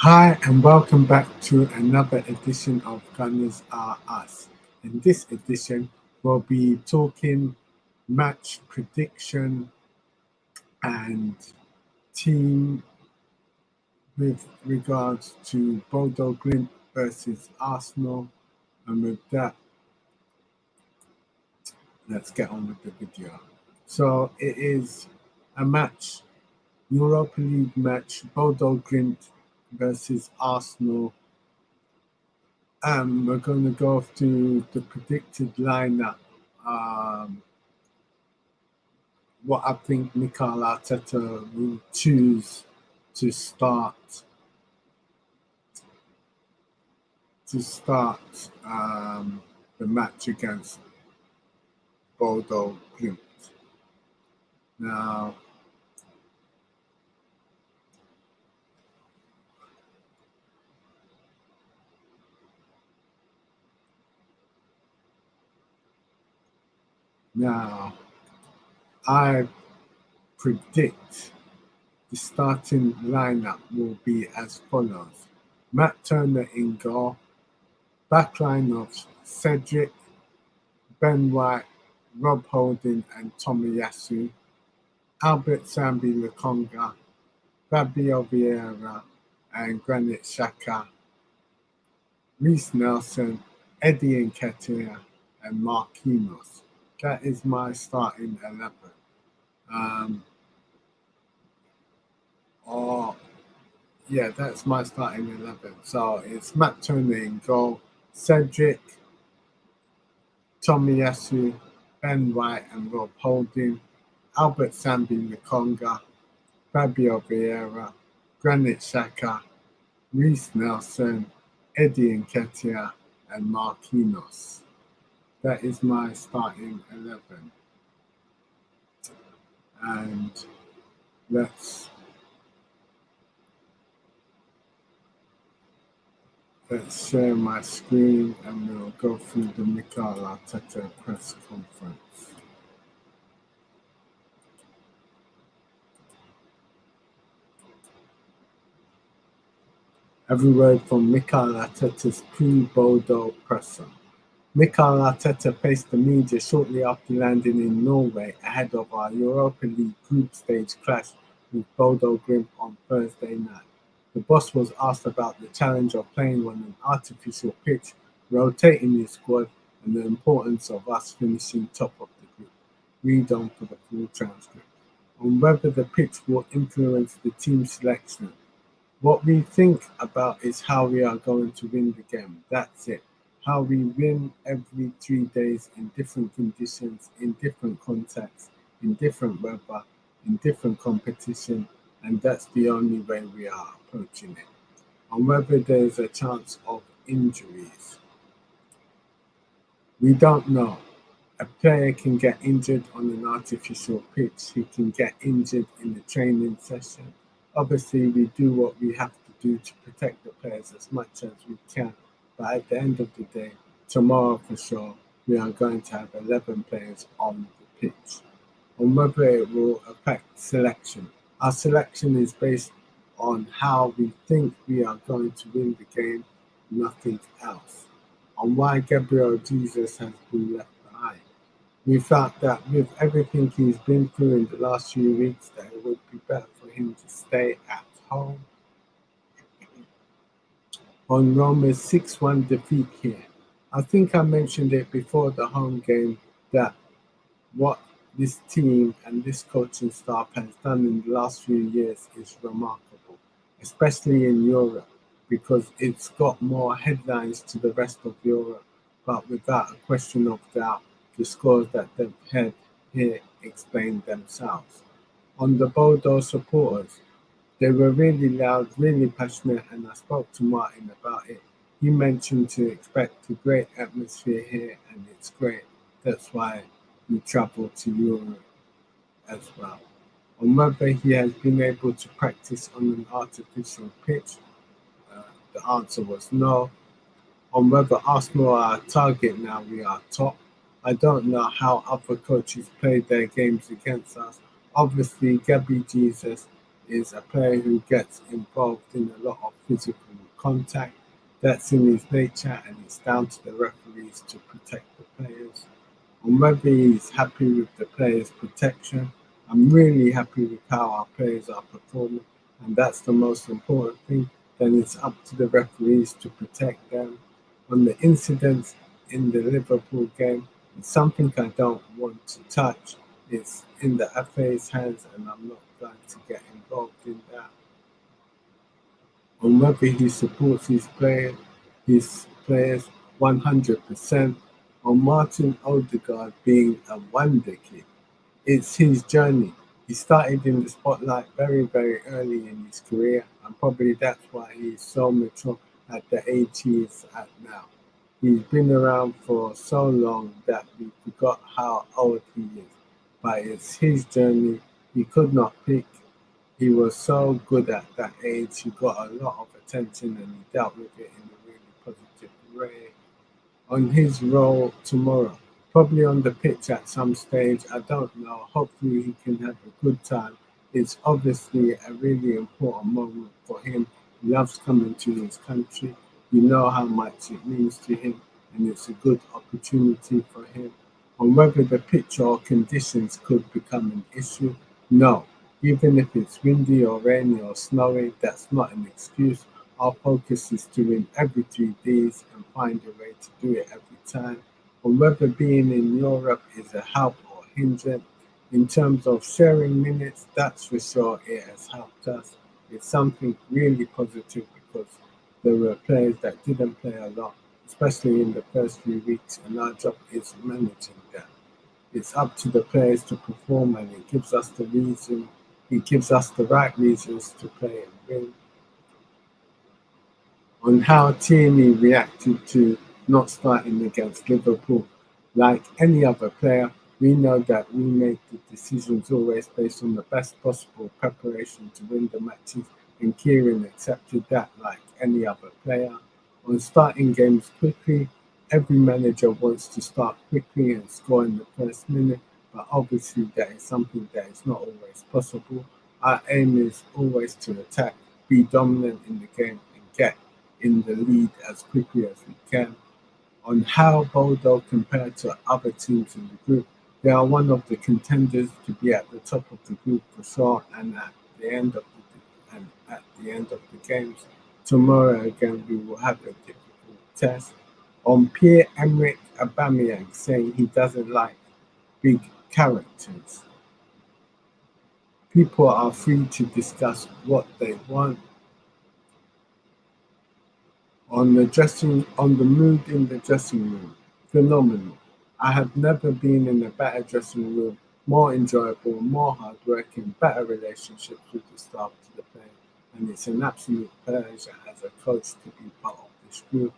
Hi, and welcome back to another edition of Gunners Are Us. In this edition, we'll be talking match prediction and team with regards to Bodo Glimt versus Arsenal. And with that, let's get on with the video. So it is a match, Europa League match, Bodo Glimt versus Arsenal. We're going to go through the predicted lineup. Um, what I think Mikel Arteta will choose to start the match against Bodo Glimt. Now, I predict the starting lineup will be as follows: Matt Turner in goal, backline of Cedric, Ben White, Rob Holding, and Tomiyasu, Albert Sambi Lukonga, Fabio Vieira, and Granit Xhaka, Reece Nelson, Eddie Nketiah, and Marquinhos. That is my starting 11. Um, or yeah, that's my starting 11. So it's Matt Turner in goal, Cedric, Tomiyasu, Ben White, and Rob Holding, Albert Sambi Lukonga, Fabio Vieira, Granit Xhaka, Reece Nelson, Eddie Nketiah, and Marquinhos. That is my starting 11. And let's share my screen and we'll go through the Mikel Arteta press conference. Every word from Mikel Arteta's pre-Bodo presser. Mikel Arteta faced the media shortly after landing in Norway ahead of our Europa League group stage clash with Bodo Glimt on Thursday night. The boss was asked about the challenge of playing on an artificial pitch, rotating his squad, and the importance of us finishing top of the group. Read on for the full transcript. On whether the pitch will influence the team selection. What we think about is how we are going to win the game. That's it. How we win every 3 days in different conditions, in different contexts, in different weather, in different competition, and that's the only way we are approaching it. On whether there's a chance of injuries, we don't know. A player can get injured on an artificial pitch, he can get injured in a training session. Obviously, we do what we have to do to protect the players as much as we can. But at the end of the day, tomorrow for sure, we are going to have 11 players on the pitch. On whether it will affect selection. Our selection is based on how we think we are going to win the game, nothing else. On why Gabriel Jesus has been left behind. We felt that with everything he's been through in the last few weeks, that it would be better for him to stay at home. On Roma's 6-1 defeat here, I think I mentioned it before the home game that what this team and this coaching staff has done in the last few years is remarkable, especially in Europe, because it's got more headlines to the rest of Europe, but without a question of doubt, the scores that they've had here explain themselves. On the Bodo supporters, they were really loud, really passionate, and I spoke to Martin about it. He mentioned to expect a great atmosphere here, and it's great. That's why we travel to Europe as well. On whether he has been able to practice on an artificial pitch, the answer was no. On whether Arsenal are a target now, we are top. I don't know how other coaches played their games against us. Obviously, Gabby Jesus is a player who gets involved in a lot of physical contact. That's in his nature, and it's down to the referees to protect the players. On whether he's happy with the players' protection, I'm really happy with how our players are performing, and that's the most important thing. Then it's up to the referees to protect them. On the incidents in the Liverpool game, it's something I don't want to touch. It's in the FA's hands, and I'm not going to get involved in that. On whether he supports his players 100%. On Martin Odegaard being a wonder kid, it's his journey. He started in the spotlight very, very early in his career, and probably that's why he's so mature at the age he is at now. He's been around for so long that we forgot how old he is. But it's his journey. He could not pick. He was so good at that age. He got a lot of attention and he dealt with it in a really positive way. On his role tomorrow, probably on the pitch at some stage, I don't know. Hopefully, he can have a good time. It's obviously a really important moment for him. He loves coming to his country. You know how much it means to him, and it's a good opportunity for him. On whether the pitch or conditions could become an issue, no. Even if it's windy or rainy or snowy, that's not an excuse. Our focus is to win every 3 days and find a way to do it every time. On whether being in Europe is a help or hindrance, in terms of sharing minutes, that's for sure it has helped us. It's something really positive because there were players that didn't play a lot, especially in the first few weeks, and our job is managing that. It's up to the players to perform, and it gives us the right reasons to play and win. On how Tierney reacted to not starting against Liverpool. Like any other player, we know that we make the decisions always based on the best possible preparation to win the matches, and Kieran accepted that like any other player. On starting games quickly, every manager wants to start quickly and score in the first minute, but obviously that is something that is not always possible. Our aim is always to attack, be dominant in the game, and get in the lead as quickly as we can. On how Bodo compare to other teams in the group, they are one of the contenders to be at the top of the group for sure, and at the end of the games tomorrow again we will have a difficult test. On Pierre-Emerick Aubameyang saying he doesn't like big characters, people are free to discuss what they want. On the mood in the dressing room, phenomenal. I have never been in a better dressing room, more enjoyable, more hardworking, better relationships with the staff to the player, and it's an absolute pleasure as a coach to be part of this group.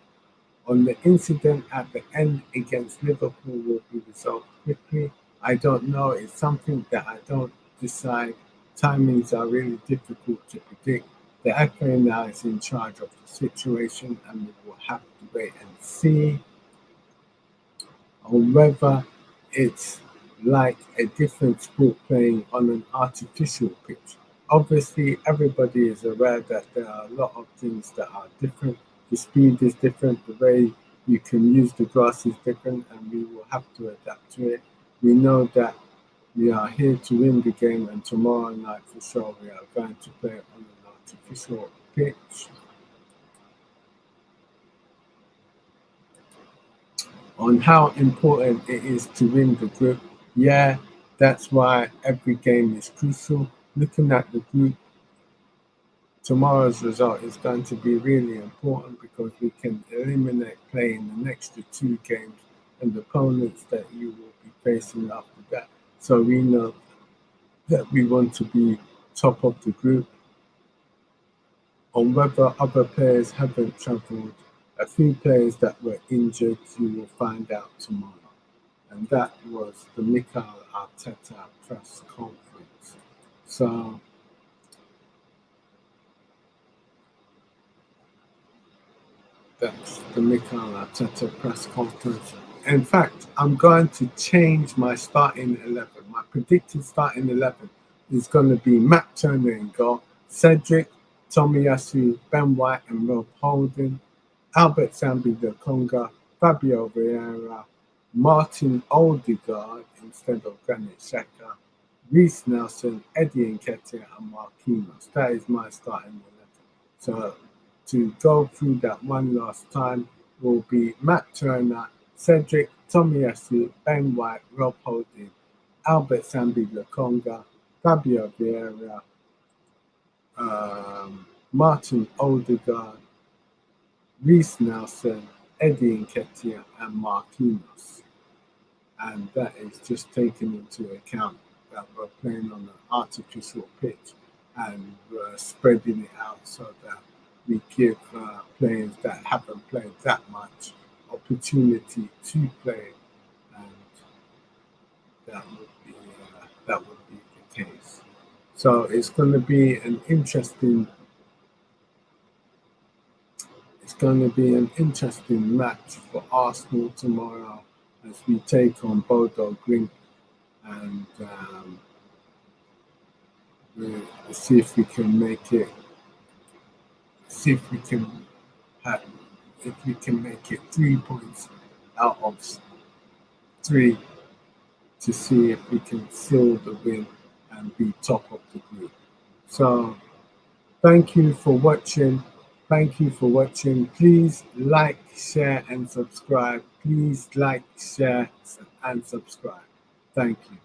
On the incident at the end against Liverpool will be resolved quickly. I don't know. It's something that I don't decide. Timings are really difficult to predict. The FA now is in charge of the situation, and we will have to wait and see on whether it's like a different sport playing on an artificial pitch. Obviously, everybody is aware that there are a lot of things that are different. The speed is different, the way you can use the grass is different, and we will have to adapt to it. We know that we are here to win the game, and tomorrow night for sure we are going to play on an artificial pitch. On how important it is to win the group, yeah, that's why every game is crucial. Looking at the group, tomorrow's result is going to be really important because we can eliminate playing the next 2 games and the opponents that you will be facing after that. So we know that we want to be top of the group. On whether other players haven't travelled, a few players that were injured, you will find out tomorrow. And that was the Mikel Arteta press conference. So that's the Mikel Arteta press conference. In fact, I'm going to change my starting 11. My predicted starting 11 is going to be Matt Turner in goal, Cedric, Tomiyasu, Ben White and Rob Holding, Albert Sambi de Conga, Fabio Vieira, Martin Odegaard instead of Granit Xhaka, Reece Nelson, Eddie Nketiah and Marquinhos. That is my starting 11. So to go through that one last time will be Matt Turner, Cedric, Tomiyasu, Ben White, Rob Holding, Albert Sambi Lokonga, Fabio Vieira, Martin Odegaard, Reece Nelson, Eddie Nketiah and Marquinhos. And that is just taken into account that we're playing on an artificial pitch and we're spreading it out so that we give players that haven't played that much opportunity to play, and that would be the case. So it's going to be an interesting match for Arsenal tomorrow as we take on Bodo Glimt, and we'll see if we can make it. See if we can make it 3 points out of 3 to see if we can seal the win and be top of the group. So thank you for watching. Please like, share and subscribe. Thank you.